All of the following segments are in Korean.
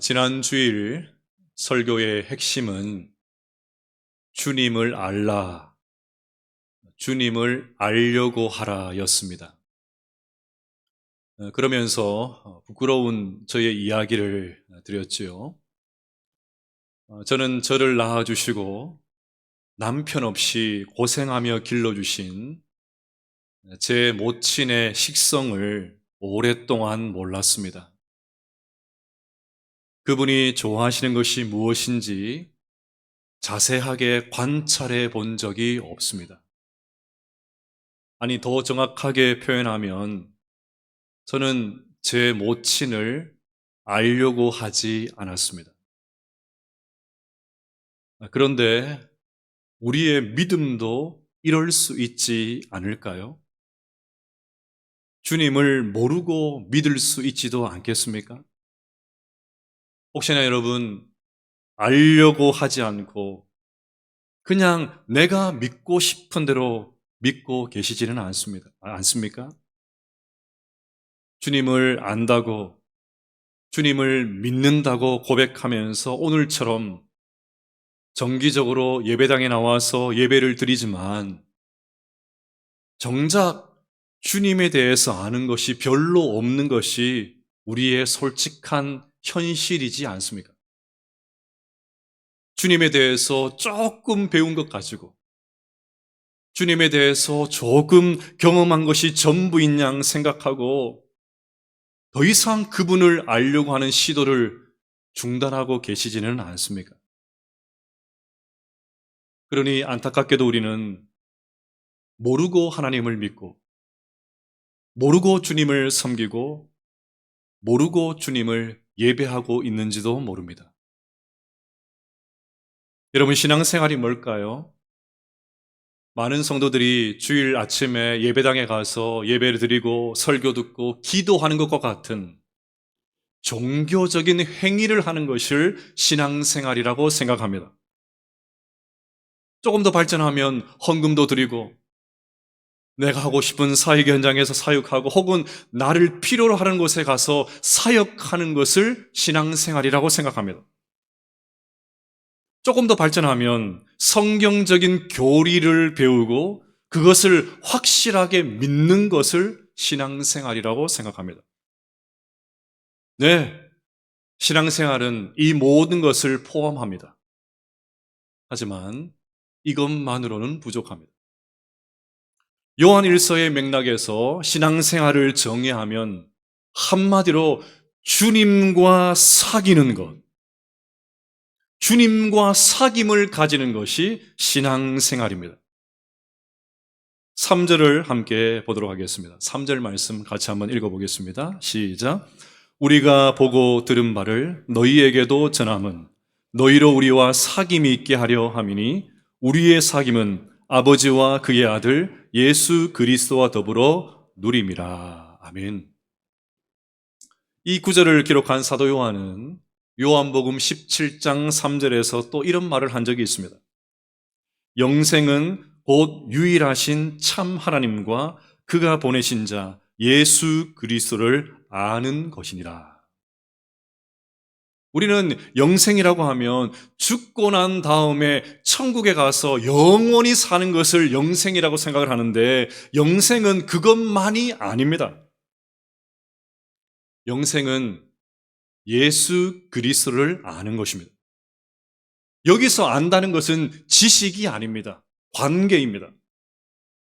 지난 주일 설교의 핵심은 주님을 알라, 주님을 알려고 하라 였습니다. 그러면서 부끄러운 저의 이야기를 드렸지요. 저는 저를 낳아주시고 남편 없이 고생하며 길러주신 제 모친의 식성을 오랫동안 몰랐습니다. 그분이 좋아하시는 것이 무엇인지 자세하게 관찰해 본 적이 없습니다. 아니, 더 정확하게 표현하면 저는 제 모친을 알려고 하지 않았습니다. 그런데 우리의 믿음도 이럴 수 있지 않을까요? 주님을 모르고 믿을 수 있지도 않겠습니까? 혹시나 여러분, 알려고 하지 않고 그냥 내가 믿고 싶은 대로 믿고 계시지는 않습니까? 주님을 안다고, 주님을 믿는다고 고백하면서 오늘처럼 정기적으로 예배당에 나와서 예배를 드리지만 정작 주님에 대해서 아는 것이 별로 없는 것이 우리의 솔직한 현실이지 않습니까? 주님에 대해서 조금 배운 것 가지고, 주님에 대해서 조금 경험한 것이 전부인 양 생각하고 더 이상 그분을 알려고 하는 시도를 중단하고 계시지는 않습니까? 그러니 안타깝게도 우리는 모르고 하나님을 믿고, 모르고 주님을 섬기고, 모르고 주님을 예배하고 있는지도 모릅니다. 여러분, 신앙생활이 뭘까요? 많은 성도들이 주일 아침에 예배당에 가서 예배를 드리고 설교 듣고 기도하는 것과 같은 종교적인 행위를 하는 것을 신앙생활이라고 생각합니다. 조금 더 발전하면 헌금도 드리고 내가 하고 싶은 사역 현장에서 사역하고 혹은 나를 필요로 하는 곳에 가서 사역하는 것을 신앙생활이라고 생각합니다. 조금 더 발전하면 성경적인 교리를 배우고 그것을 확실하게 믿는 것을 신앙생활이라고 생각합니다. 네, 신앙생활은 이 모든 것을 포함합니다. 하지만 이것만으로는 부족합니다. 요한 1서의 맥락에서 신앙생활을 정의하면 한마디로 주님과 사귀는 것, 주님과 사귐을 가지는 것이 신앙생활입니다. 3절을 함께 보도록 하겠습니다. 3절 말씀 같이 한번 읽어보겠습니다. 시작. 우리가 보고 들은 바를 너희에게도 전함은 너희로 우리와 사귐이 있게 하려 함이니 우리의 사귐은 아버지와 그의 아들 예수 그리스도와 더불어 누림이라. 아멘. 이 구절을 기록한 사도 요한은 요한복음 17장 3절에서 또 이런 말을 한 적이 있습니다. 영생은 곧 유일하신 참 하나님과 그가 보내신 자 예수 그리스도를 아는 것이니라. 우리는 영생이라고 하면 죽고 난 다음에 천국에 가서 영원히 사는 것을 영생이라고 생각을 하는데 영생은 그것만이 아닙니다. 영생은 예수 그리스도를 아는 것입니다. 여기서 안다는 것은 지식이 아닙니다. 관계입니다.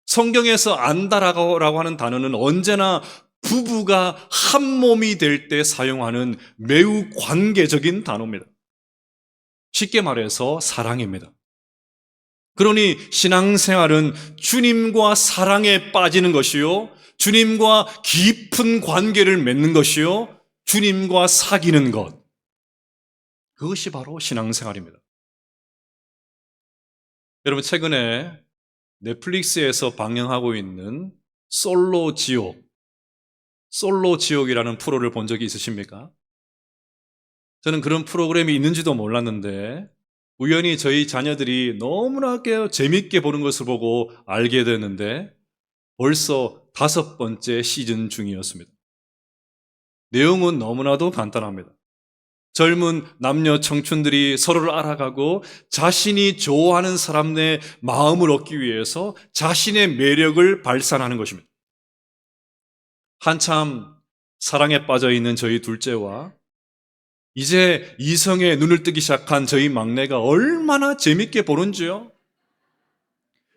성경에서 안다라고 하는 단어는 언제나 부부가 한 몸이 될 때 사용하는 매우 관계적인 단어입니다. 쉽게 말해서 사랑입니다. 그러니 신앙생활은 주님과 사랑에 빠지는 것이요, 주님과 깊은 관계를 맺는 것이요, 주님과 사귀는 것, 그것이 바로 신앙생활입니다. 여러분, 최근에 넷플릭스에서 방영하고 있는 솔로 지옥이라는 프로를 본 적이 있으십니까? 저는 그런 프로그램이 있는지도 몰랐는데 우연히 저희 자녀들이 너무나 재밌게 보는 것을 보고 알게 됐는데 벌써 5번째 시즌 중이었습니다. 내용은 너무나도 간단합니다. 젊은 남녀 청춘들이 서로를 알아가고 자신이 좋아하는 사람의 마음을 얻기 위해서 자신의 매력을 발산하는 것입니다. 한참 사랑에 빠져 있는 저희 둘째와 이제 이성에 눈을 뜨기 시작한 저희 막내가 얼마나 재밌게 보는지요.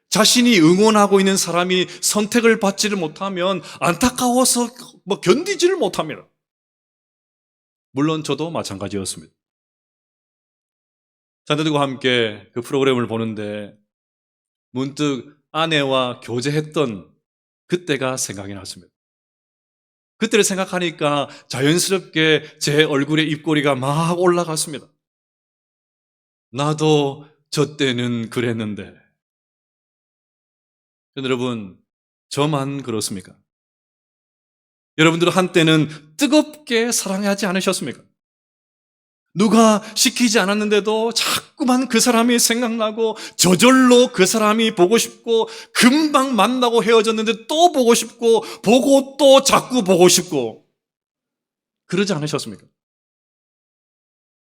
자신이 응원하고 있는 사람이 선택을 받지를 못하면 안타까워서 견디지를 못합니다. 물론 저도 마찬가지였습니다. 자녀들과 함께 그 프로그램을 보는데 문득 아내와 교제했던 그때가 생각이 났습니다. 그때를 생각하니까 자연스럽게 제 얼굴에 입꼬리가 막 올라갔습니다. 나도 저 때는 그랬는데. 여러분, 저만 그렇습니까? 여러분들은 한때는 뜨겁게 사랑하지 않으셨습니까? 누가 시키지 않았는데도 자꾸만 그 사람이 생각나고 저절로 그 사람이 보고 싶고 금방 만나고 헤어졌는데 또 보고 싶고 보고 또 자꾸 보고 싶고 그러지 않으셨습니까?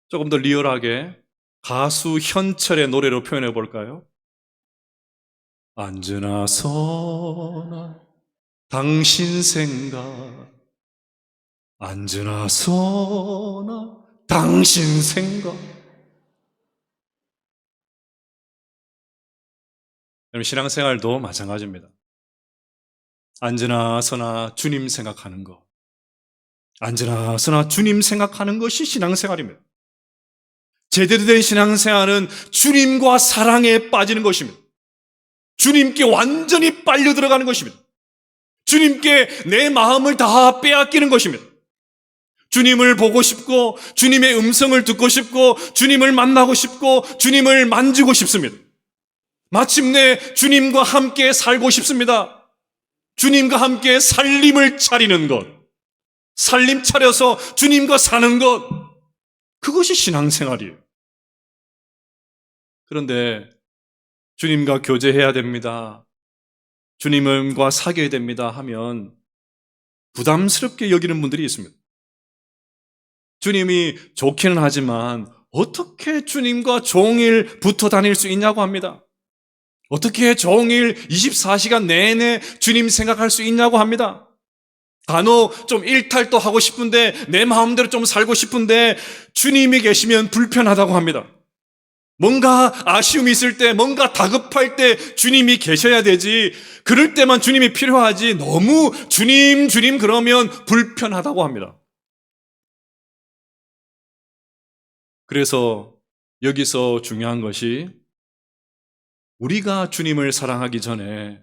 조금 더 리얼하게 가수 현철의 노래로 표현해 볼까요? 언제나 서나 당신 생각 언제나 서나 당신 생각. 여러분, 신앙생활도 마찬가지입니다. 언제나 서나 주님 생각하는 것, 언제나 서나 주님 생각하는 것이 신앙생활입니다. 제대로 된 신앙생활은 주님과 사랑에 빠지는 것입니다. 주님께 완전히 빨려 들어가는 것입니다. 주님께 내 마음을 다 빼앗기는 것입니다. 주님을 보고 싶고 주님의 음성을 듣고 싶고 주님을 만나고 싶고 주님을 만지고 싶습니다. 마침내 주님과 함께 살고 싶습니다. 주님과 함께 살림을 차리는 것, 살림 차려서 주님과 사는 것, 그것이 신앙생활이에요. 그런데 주님과 교제해야 됩니다, 주님과 사귀어야 됩니다 하면 부담스럽게 여기는 분들이 있습니다. 주님이 좋기는 하지만 어떻게 주님과 종일 붙어 다닐 수 있냐고 합니다. 어떻게 종일 24시간 내내 주님 생각할 수 있냐고 합니다. 간혹 좀 일탈도 하고 싶은데 내 마음대로 좀 살고 싶은데 주님이 계시면 불편하다고 합니다. 뭔가 아쉬움이 있을 때, 뭔가 다급할 때 주님이 계셔야 되지, 그럴 때만 주님이 필요하지 너무 주님 주님 그러면 불편하다고 합니다. 그래서 여기서 중요한 것이 우리가 주님을 사랑하기 전에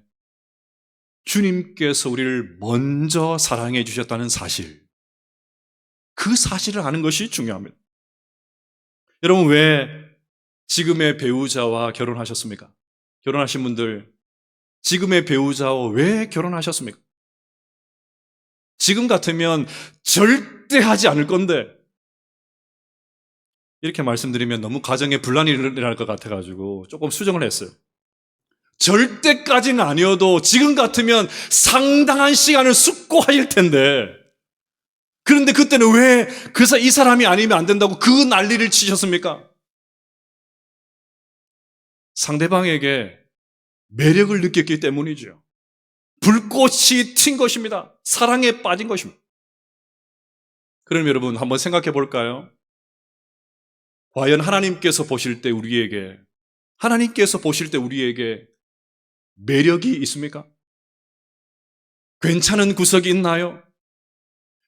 주님께서 우리를 먼저 사랑해 주셨다는 사실, 그 사실을 아는 것이 중요합니다. 여러분, 왜 지금의 배우자와 결혼하셨습니까? 결혼하신 분들, 지금의 배우자와 왜 결혼하셨습니까? 지금 같으면 절대 하지 않을 건데, 이렇게 말씀드리면 너무 가정에 분란이 일어날 것 같아가지고 조금 수정을 했어요. 절대까지는 아니어도 지금 같으면 상당한 시간을 숙고하실 텐데, 그런데 그때는 왜 이 사람이 아니면 안 된다고 그 난리를 치셨습니까? 상대방에게 매력을 느꼈기 때문이죠. 불꽃이 튄 것입니다. 사랑에 빠진 것입니다. 그럼 여러분 한번 생각해 볼까요? 과연 하나님께서 보실 때 우리에게 매력이 있습니까? 괜찮은 구석이 있나요?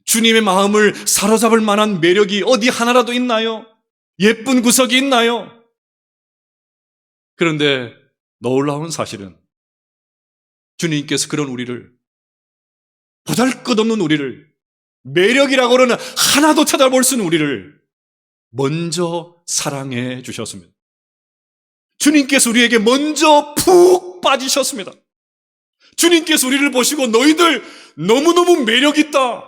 주님의 마음을 사로잡을 만한 매력이 어디 하나라도 있나요? 예쁜 구석이 있나요? 그런데 놀라운 사실은 주님께서 그런 우리를, 보잘것없는 우리를, 매력이라고는 하나도 찾아볼 수 있는 우리를 먼저 사랑해 주셨습니다. 주님께서 우리에게 먼저 푹 빠지셨습니다. 주님께서 우리를 보시고 너희들 너무너무 매력있다,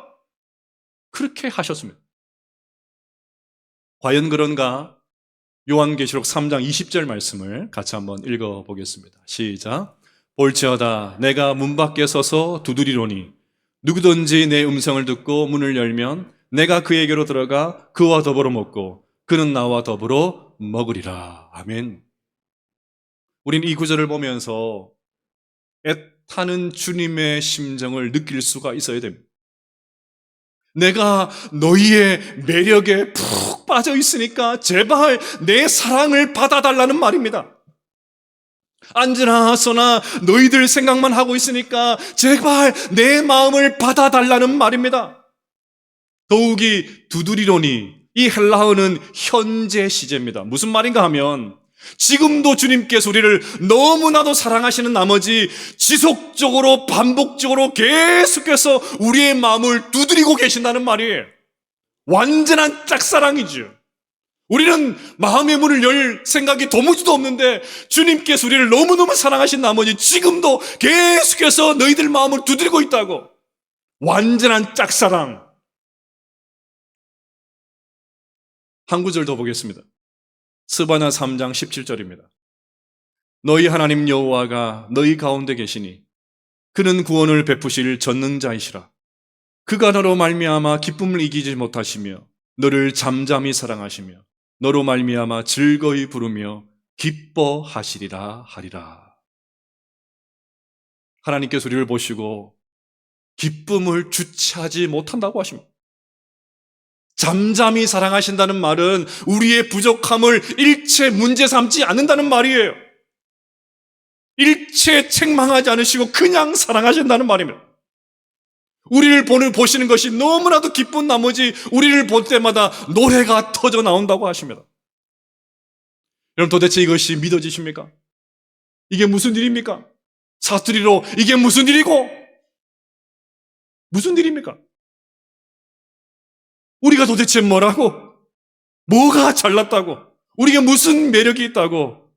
그렇게 하셨습니다. 과연 그런가? 요한계시록 3장 20절 말씀을 같이 한번 읽어보겠습니다. 시작. 볼지어다 내가 문 밖에 서서 두드리노니 누구든지 내 음성을 듣고 문을 열면 내가 그에게로 들어가 그와 더불어 먹고 그는 나와 더불어 먹으리라. 아멘. 우린 이 구절을 보면서 애타는 주님의 심정을 느낄 수가 있어야 됩니다. 내가 너희의 매력에 푹 빠져 있으니까 제발 내 사랑을 받아달라는 말입니다. 앉으나 서나 너희들 생각만 하고 있으니까 제발 내 마음을 받아달라는 말입니다. 더욱이 두드리로니 이 헬라어는 현재 시제입니다. 무슨 말인가 하면 지금도 주님께서 우리를 너무나도 사랑하시는 나머지 지속적으로 반복적으로 계속해서 우리의 마음을 두드리고 계신다는 말이에요. 완전한 짝사랑이죠. 우리는 마음의 문을 열 생각이 도무지도 없는데 주님께서 우리를 너무너무 사랑하신 나머지 지금도 계속해서 너희들 마음을 두드리고 있다고. 완전한 짝사랑. 한 구절 더 보겠습니다. 스바냐 3장 17절입니다. 너희 하나님 여호와가 너희 가운데 계시니 그는 구원을 베푸실 전능자이시라. 그가 너로 말미암아 기쁨을 이기지 못하시며 너를 잠잠히 사랑하시며 너로 말미암아 즐거이 부르며 기뻐하시리라 하리라. 하나님께서 우리를 보시고 기쁨을 주체하지 못한다고 하십니다. 잠잠히 사랑하신다는 말은 우리의 부족함을 일체 문제 삼지 않는다는 말이에요. 일체 책망하지 않으시고 그냥 사랑하신다는 말입니다. 우리를 보시는 것이 너무나도 기쁜 나머지 우리를 볼 때마다 노래가 터져 나온다고 하십니다. 여러분 도대체 이것이 믿어지십니까? 이게 무슨 일입니까? 사투리로 이게 무슨 일이고? 무슨 일입니까? 우리가 도대체 뭐라고? 뭐가 잘났다고? 우리에게 무슨 매력이 있다고?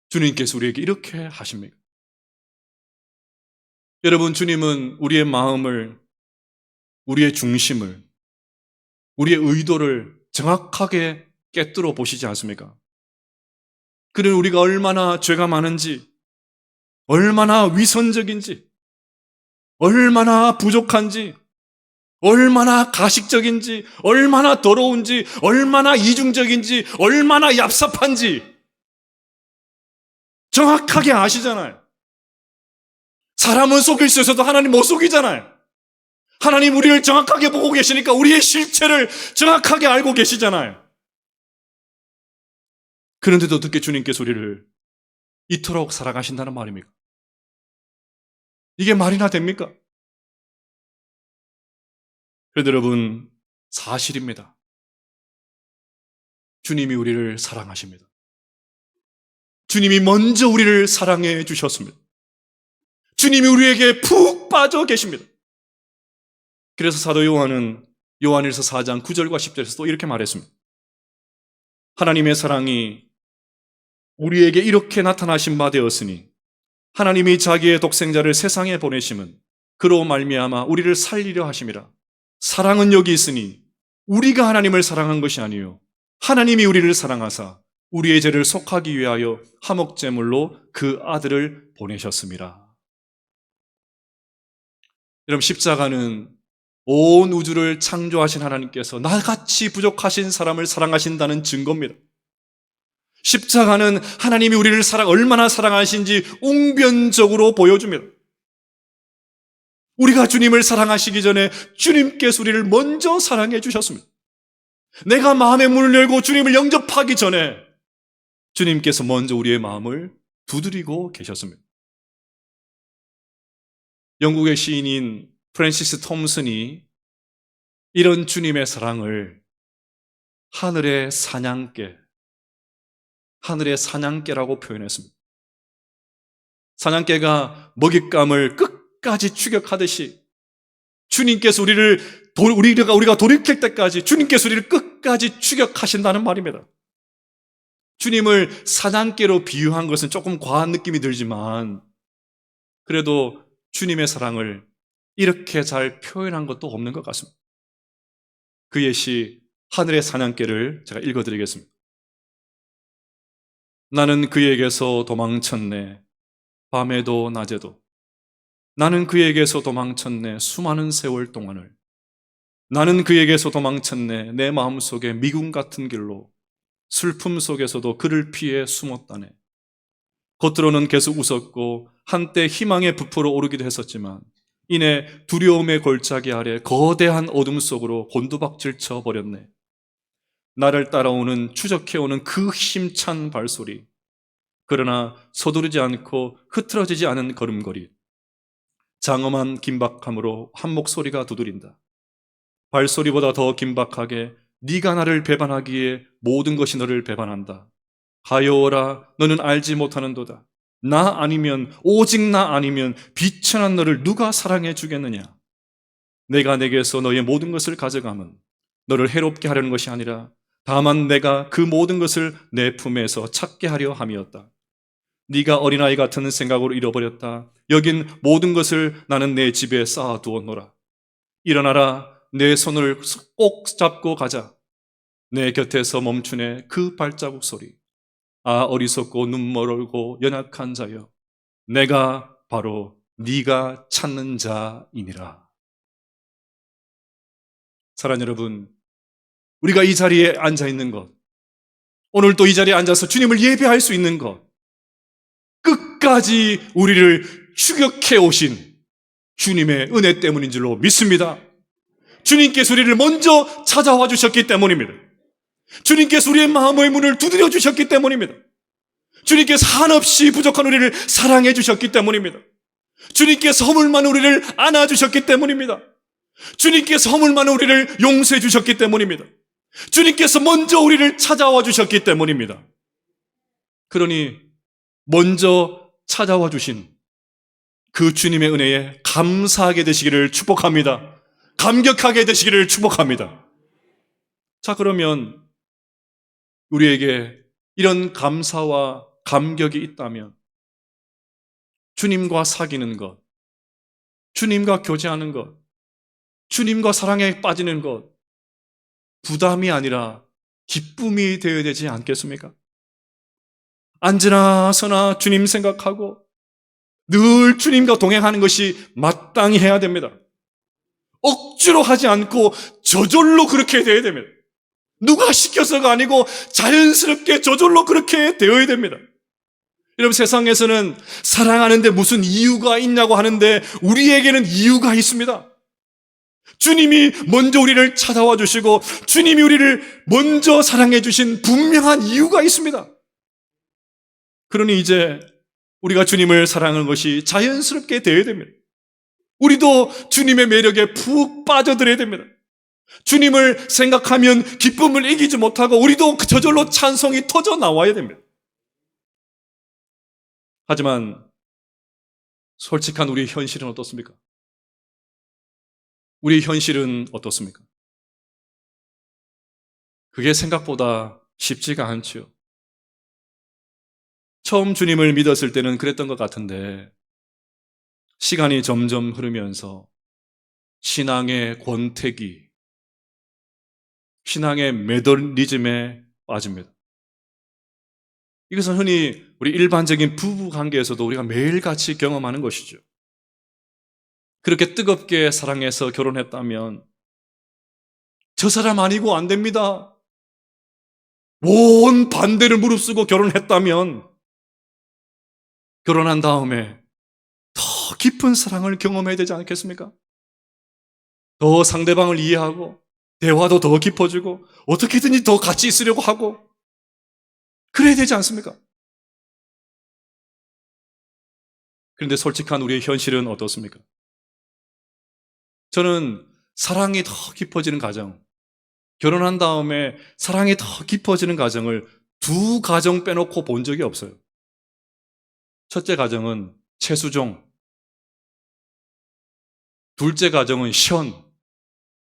주님께서 우리에게 이렇게 하십니까? 여러분, 주님은 우리의 마음을, 우리의 중심을, 우리의 의도를 정확하게 깨뜨려 보시지 않습니까? 그는 우리가 얼마나 죄가 많은지, 얼마나 위선적인지, 얼마나 부족한지, 얼마나 가식적인지, 얼마나 더러운지, 얼마나 이중적인지, 얼마나 얍삽한지 정확하게 아시잖아요. 사람은 속일 수 있어도 하나님 못 속이잖아요. 하나님 우리를 정확하게 보고 계시니까 우리의 실체를 정확하게 알고 계시잖아요. 그런데도 어떻게 주님께서 우리를 이토록 사랑하신다는 말입니까? 이게 말이나 됩니까? 그런데 여러분, 사실입니다. 주님이 우리를 사랑하십니다. 주님이 먼저 우리를 사랑해 주셨습니다. 주님이 우리에게 푹 빠져 계십니다. 그래서 사도 요한은 요한일서 4장 9절과 10절에서 또 이렇게 말했습니다. 하나님의 사랑이 우리에게 이렇게 나타나신 바 되었으니 하나님이 자기의 독생자를 세상에 보내심은 그로 말미암아 우리를 살리려 하심이라. 사랑은 여기 있으니 우리가 하나님을 사랑한 것이 아니요 하나님이 우리를 사랑하사 우리의 죄를 속하기 위하여 화목제물로 그 아들을 보내셨습니다. 여러분, 십자가는 온 우주를 창조하신 하나님께서 나같이 부족하신 사람을 사랑하신다는 증거입니다. 십자가는 하나님이 우리를 얼마나 사랑하신지 웅변적으로 보여줍니다. 우리가 주님을 사랑하시기 전에 주님께서 우리를 먼저 사랑해 주셨습니다. 내가 마음의 문을 열고 주님을 영접하기 전에 주님께서 먼저 우리의 마음을 두드리고 계셨습니다. 영국의 시인인 프랜시스 톰슨이 이런 주님의 사랑을 하늘의 사냥개라고 표현했습니다. 사냥개가 먹잇감을 끝까지 추격하듯이 주님께서 우리가 돌이킬 때까지 주님께서 우리를 끝까지 추격하신다는 말입니다. 주님을 사냥개로 비유한 것은 조금 과한 느낌이 들지만 그래도 주님의 사랑을 이렇게 잘 표현한 것도 없는 것 같습니다. 그의 시 하늘의 사냥개를 제가 읽어드리겠습니다. 나는 그에게서 도망쳤네. 밤에도 낮에도 나는 그에게서 도망쳤네. 수많은 세월 동안을 나는 그에게서 도망쳤네. 내 마음속에 미궁 같은 길로 슬픔 속에서도 그를 피해 숨었다네. 겉으로는 계속 웃었고 한때 희망의 부풀어 오르기도 했었지만 이내 두려움의 골짜기 아래 거대한 어둠 속으로 곤두박질 쳐 버렸네. 나를 따라오는 추적해오는 그 힘찬 발소리, 그러나 서두르지 않고 흐트러지지 않은 걸음걸이, 장엄한 긴박함으로 한 목소리가 두드린다. 발소리보다 더 긴박하게 네가 나를 배반하기에 모든 것이 너를 배반한다. 가여워라, 너는 알지 못하는도다. 나 아니면, 오직 나 아니면 비천한 너를 누가 사랑해 주겠느냐. 내가 내게서 너의 모든 것을 가져가면 너를 해롭게 하려는 것이 아니라 다만 내가 그 모든 것을 내 품에서 찾게 하려 함이었다. 네가 어린아이 같은 생각으로 잃어버렸다. 여긴 모든 것을 나는 내 집에 쌓아두었노라. 일어나라, 내 손을 꼭 잡고 가자. 내 곁에서 멈추네 그 발자국 소리. 아, 어리석고 눈멀고 연약한 자여, 내가 바로 네가 찾는 자이니라. 사랑하는 여러분, 우리가 이 자리에 앉아 있는 것, 오늘 또 이 자리에 앉아서 주님을 예배할 수 있는 것, 끝까지 우리를 추격해 오신 주님의 은혜 때문인 줄로 믿습니다. 주님께서 우리를 먼저 찾아와 주셨기 때문입니다. 주님께서 우리의 마음의 문을 두드려 주셨기 때문입니다. 주님께서 한없이 부족한 우리를 사랑해 주셨기 때문입니다. 주님께서 허물 많은 우리를 안아주셨기 때문입니다. 주님께서 허물 많은 우리를 용서해 주셨기 때문입니다. 주님께서 먼저 우리를 찾아와 주셨기 때문입니다. 그러니 먼저 찾아와 주신 그 주님의 은혜에 감사하게 되시기를 축복합니다. 감격하게 되시기를 축복합니다. 자, 그러면 우리에게 이런 감사와 감격이 있다면 주님과 사귀는 것, 주님과 교제하는 것, 주님과 사랑에 빠지는 것, 부담이 아니라 기쁨이 되어야 되지 않겠습니까? 앉으나 서나 주님 생각하고 늘 주님과 동행하는 것이 마땅히 해야 됩니다. 억지로 하지 않고 저절로 그렇게 되어야 됩니다. 누가 시켜서가 아니고 자연스럽게 저절로 그렇게 되어야 됩니다. 여러분, 세상에서는 사랑하는데 무슨 이유가 있냐고 하는데 우리에게는 이유가 있습니다. 주님이 먼저 우리를 찾아와 주시고 주님이 우리를 먼저 사랑해 주신 분명한 이유가 있습니다. 그러니 이제 우리가 주님을 사랑하는 것이 자연스럽게 되어야 됩니다. 우리도 주님의 매력에 푹 빠져들어야 됩니다. 주님을 생각하면 기쁨을 이기지 못하고 우리도 저절로 찬송이 터져 나와야 됩니다. 하지만 솔직한 우리의 현실은 어떻습니까? 우리의 현실은 어떻습니까? 그게 생각보다 쉽지가 않죠. 처음 주님을 믿었을 때는 그랬던 것 같은데 시간이 점점 흐르면서 신앙의 권태기, 신앙의 매너리즘에 빠집니다. 이것은 흔히 우리 일반적인 부부 관계에서도 우리가 매일같이 경험하는 것이죠. 그렇게 뜨겁게 사랑해서 결혼했다면 저 사람 아니고 안 됩니다. 온 반대를 무릅쓰고 결혼했다면 결혼한 다음에 더 깊은 사랑을 경험해야 되지 않겠습니까? 더 상대방을 이해하고 대화도 더 깊어지고 어떻게든지 더 같이 있으려고 하고 그래야 되지 않습니까? 그런데 솔직한 우리의 현실은 어떻습니까? 저는 사랑이 더 깊어지는 가정, 결혼한 다음에 사랑이 더 깊어지는 가정을 두 가정 빼놓고 본 적이 없어요. 첫째 가정은 최수종, 둘째 가정은 션,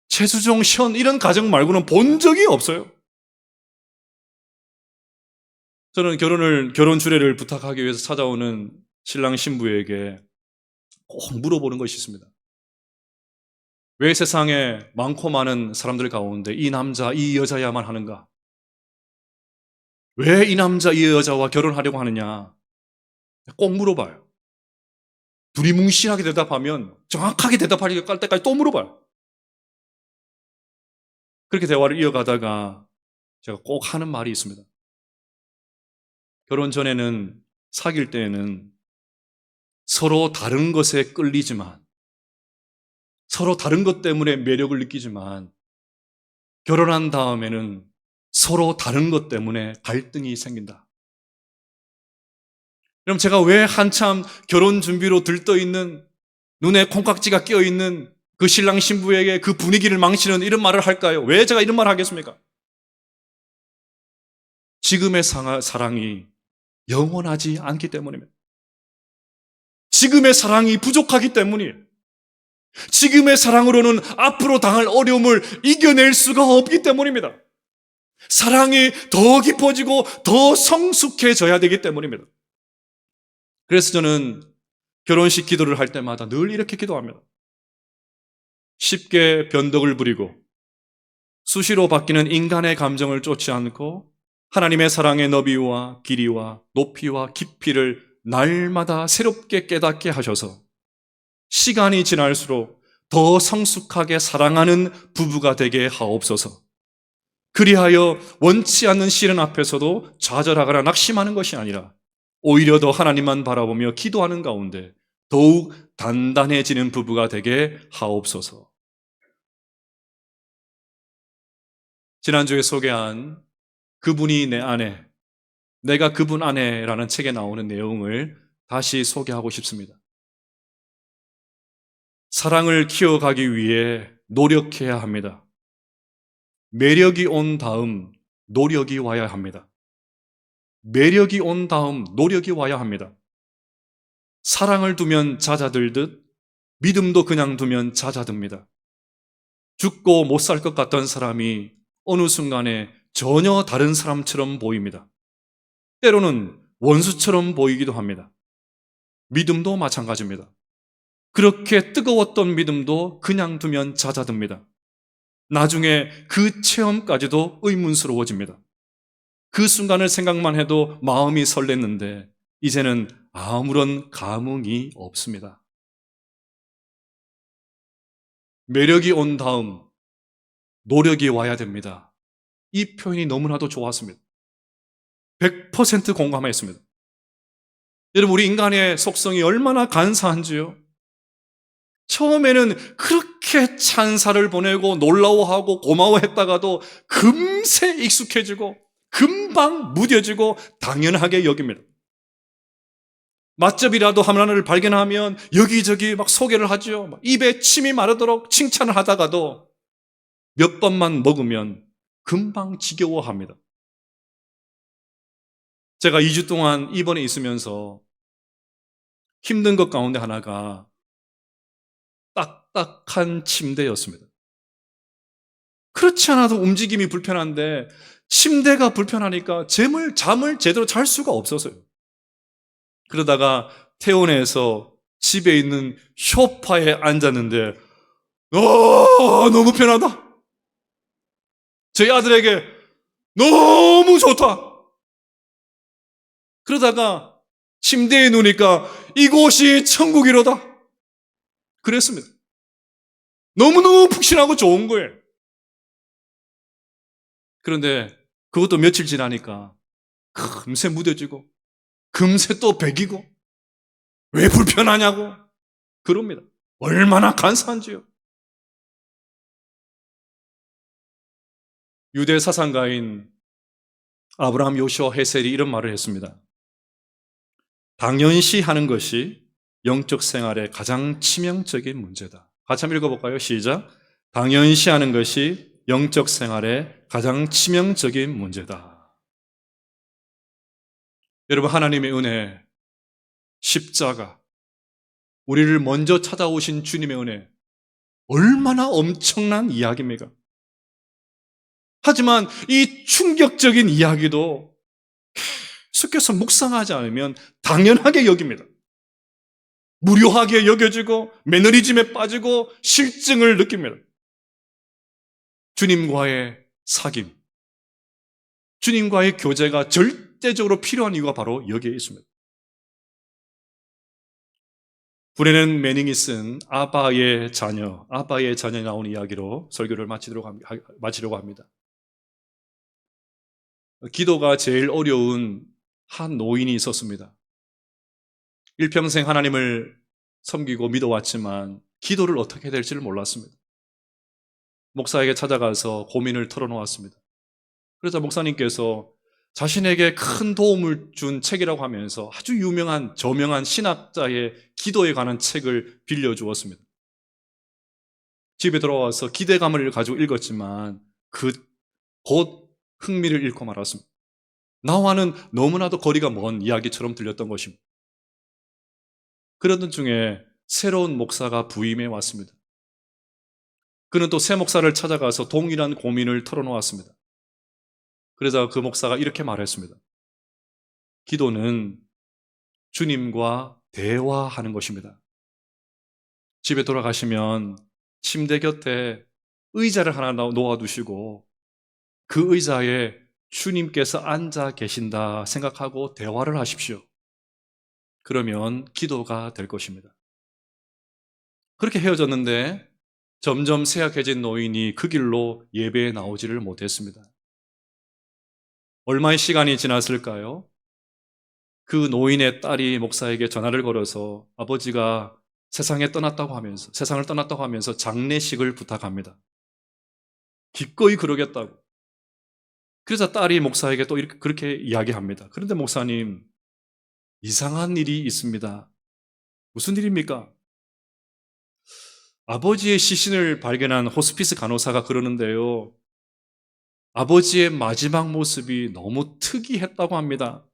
최수종, 션 이런 가정 말고는 본 적이 없어요. 저는 결혼 주례를 부탁하기 위해서 찾아오는 신랑 신부에게 꼭 물어보는 것이 있습니다. 왜 세상에 많고 많은 사람들 가운데 이 남자, 이 여자야만 하는가? 왜 이 남자, 이 여자와 결혼하려고 하느냐? 꼭 물어봐요. 두리뭉실하게 대답하면 정확하게 대답할 때까지 또 물어봐요. 그렇게 대화를 이어가다가 제가 꼭 하는 말이 있습니다. 결혼 전에는, 사귈 때에는 서로 다른 것에 끌리지만, 서로 다른 것 때문에 매력을 느끼지만, 결혼한 다음에는 서로 다른 것 때문에 갈등이 생긴다. 그럼 제가 왜 한참 결혼 준비로 들떠있는, 눈에 콩깍지가 끼어있는 그 신랑 신부에게 그 분위기를 망치는 이런 말을 할까요? 왜 제가 이런 말을 하겠습니까? 지금의 사랑이 영원하지 않기 때문입니다. 지금의 사랑이 부족하기 때문이에요. 지금의 사랑으로는 앞으로 당할 어려움을 이겨낼 수가 없기 때문입니다. 사랑이 더 깊어지고 더 성숙해져야 되기 때문입니다. 그래서 저는 결혼식 기도를 할 때마다 늘 이렇게 기도합니다. 쉽게 변덕을 부리고 수시로 바뀌는 인간의 감정을 쫓지 않고 하나님의 사랑의 너비와 길이와 높이와 깊이를 날마다 새롭게 깨닫게 하셔서 시간이 지날수록 더 성숙하게 사랑하는 부부가 되게 하옵소서. 그리하여 원치 않는 시련 앞에서도 좌절하거나 낙심하는 것이 아니라 오히려 더 하나님만 바라보며 기도하는 가운데 더욱 단단해지는 부부가 되게 하옵소서. 지난주에 소개한 그분이 내 아내, 내가 그분 아내라는 책에 나오는 내용을 다시 소개하고 싶습니다. 사랑을 키워가기 위해 노력해야 합니다. 매력이 온 다음 노력이 와야 합니다. 매력이 온 다음 노력이 와야 합니다. 사랑을 두면 잦아들듯 믿음도 그냥 두면 잦아듭니다. 죽고 못 살 것 같던 사람이 어느 순간에 전혀 다른 사람처럼 보입니다. 때로는 원수처럼 보이기도 합니다. 믿음도 마찬가지입니다. 그렇게 뜨거웠던 믿음도 그냥 두면 잦아듭니다. 나중에 그 체험까지도 의문스러워집니다. 그 순간을 생각만 해도 마음이 설렜는데 이제는 아무런 감흥이 없습니다. 매력이 온 다음 노력이 와야 됩니다. 이 표현이 너무나도 좋았습니다. 100% 공감했습니다. 여러분, 우리 인간의 속성이 얼마나 간사한지요? 처음에는 그렇게 찬사를 보내고 놀라워하고 고마워했다가도 금세 익숙해지고 금방 무뎌지고 당연하게 여깁니다. 맛집이라도 하나를 발견하면 여기저기 막 소개를 하죠. 입에 침이 마르도록 칭찬을 하다가도 몇 번만 먹으면 금방 지겨워합니다. 제가 2주 동안 입원해 있으면서 힘든 것 가운데 하나가 딱딱한 침대였습니다. 그렇지 않아도 움직임이 불편한데 침대가 불편하니까 잠을 제대로 잘 수가 없었어요. 그러다가 퇴원해서 집에 있는 소파에 앉았는데 너무 편하다. 저희 아들에게 너무 좋다. 그러다가 침대에 누우니까 이곳이 천국이로다. 그랬습니다. 너무너무 푹신하고 좋은 거예요. 그런데 그것도 며칠 지나니까 금세 무뎌지고 금세 또 배기고 왜 불편하냐고 그럽니다. 얼마나 간사한지요. 유대 사상가인 아브라함 요시와 헤셀이 이런 말을 했습니다. 당연시하는 것이 영적 생활의 가장 치명적인 문제다. 같이 한번 읽어볼까요? 시작. 당연시하는 것이 영적 생활의 가장 치명적인 문제다. 여러분, 하나님의 은혜, 십자가, 우리를 먼저 찾아오신 주님의 은혜, 얼마나 엄청난 이야기입니까? 하지만 이 충격적인 이야기도 계속해서 묵상하지 않으면 당연하게 여깁니다. 무료하게 여겨지고 매너리즘에 빠지고 실증을 느낍니다. 주님과의 사귐, 주님과의 교제가 절대적으로 필요한 이유가 바로 여기에 있습니다. 브레넨 매닝이 쓴 아바의 자녀에 나오는 이야기로 설교를 마치려고 합니다. 기도가 제일 어려운 한 노인이 있었습니다. 일평생 하나님을 섬기고 믿어왔지만 기도를 어떻게 해야 될지를 몰랐습니다. 목사에게 찾아가서 고민을 털어놓았습니다. 그러자 목사님께서 자신에게 큰 도움을 준 책이라고 하면서 아주 유명한 저명한 신학자의 기도에 관한 책을 빌려주었습니다. 집에 돌아와서 기대감을 가지고 읽었지만 곧 흥미를 잃고 말았습니다. 나와는 너무나도 거리가 먼 이야기처럼 들렸던 것입니다. 그러던 중에 새로운 목사가 부임해 왔습니다. 그는 또 새 목사를 찾아가서 동일한 고민을 털어놓았습니다. 그러자 그 목사가 이렇게 말했습니다. 기도는 주님과 대화하는 것입니다. 집에 돌아가시면 침대 곁에 의자를 하나 놓아두시고 그 의자에 주님께서 앉아 계신다 생각하고 대화를 하십시오. 그러면 기도가 될 것입니다. 그렇게 헤어졌는데 점점 쇠약해진 노인이 그 길로 예배에 나오지를 못했습니다. 얼마의 시간이 지났을까요? 그 노인의 딸이 목사에게 전화를 걸어서 아버지가 세상을 떠났다고 하면서 장례식을 부탁합니다. 기꺼이 그러겠다고. 그래서 딸이 목사에게 또 그렇게 이야기합니다. 그런데 목사님, 이상한 일이 있습니다. 무슨 일입니까? 아버지의 시신을 발견한 호스피스 간호사가 그러는데요. 아버지의 마지막 모습이 너무 특이했다고 합니다.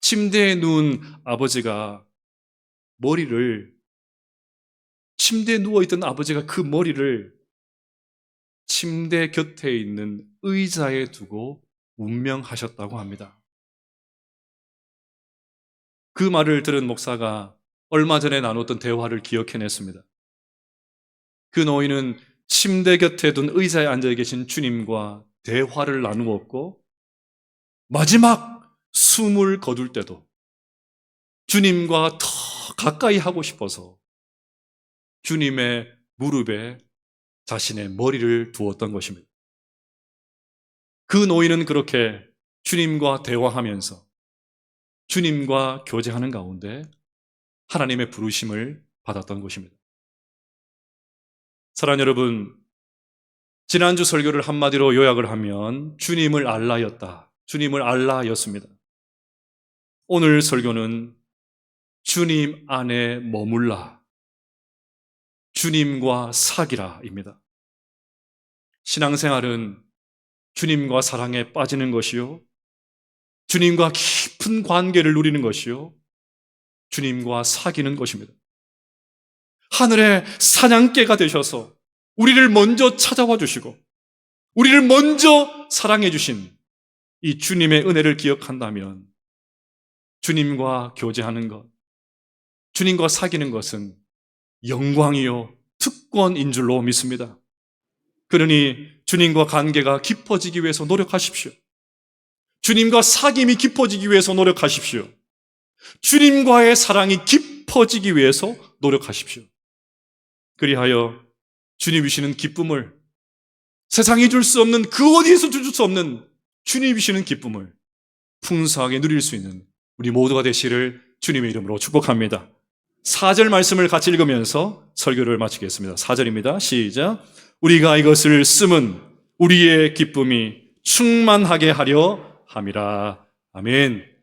침대에 누운 아버지가 침대에 누워있던 아버지가 그 머리를 침대 곁에 있는 의자에 두고 운명하셨다고 합니다. 그 말을 들은 목사가 얼마 전에 나눴던 대화를 기억해냈습니다. 그 노인은 침대 곁에 둔 의자에 앉아 계신 주님과 대화를 나누었고 마지막 숨을 거둘 때도 주님과 더 가까이 하고 싶어서 주님의 무릎에 자신의 머리를 두었던 것입니다. 그 노인은 그렇게 주님과 대화하면서 주님과 교제하는 가운데 하나님의 부르심을 받았던 것입니다. 사랑하는 여러분, 지난주 설교를 한마디로 요약을 하면 주님을 알라였습니다. 오늘 설교는 주님 안에 머물라, 주님과 사귀라입니다. 신앙생활은 주님과 사랑에 빠지는 것이요, 주님과 깊은 관계를 누리는 것이요, 주님과 사귀는 것입니다. 하늘의 사냥개가 되셔서 우리를 먼저 찾아와 주시고 우리를 먼저 사랑해 주신 이 주님의 은혜를 기억한다면 주님과 교제하는 것, 주님과 사귀는 것은 영광이요 특권인 줄로 믿습니다. 그러니 주님과 관계가 깊어지기 위해서 노력하십시오. 주님과 사귐이 깊어지기 위해서 노력하십시오. 주님과의 사랑이 깊어지기 위해서 노력하십시오. 그리하여 주님이 주시는 기쁨을, 세상이 줄 수 없는, 그 어디에서 줄 수 없는 주님이 주시는 기쁨을 풍성하게 누릴 수 있는 우리 모두가 되시를 주님의 이름으로 축복합니다. 4절 말씀을 같이 읽으면서 설교를 마치겠습니다. 4절입니다. 시작. 우리가 이것을 쓰면 우리의 기쁨이 충만하게 하려 함이라. 아멘.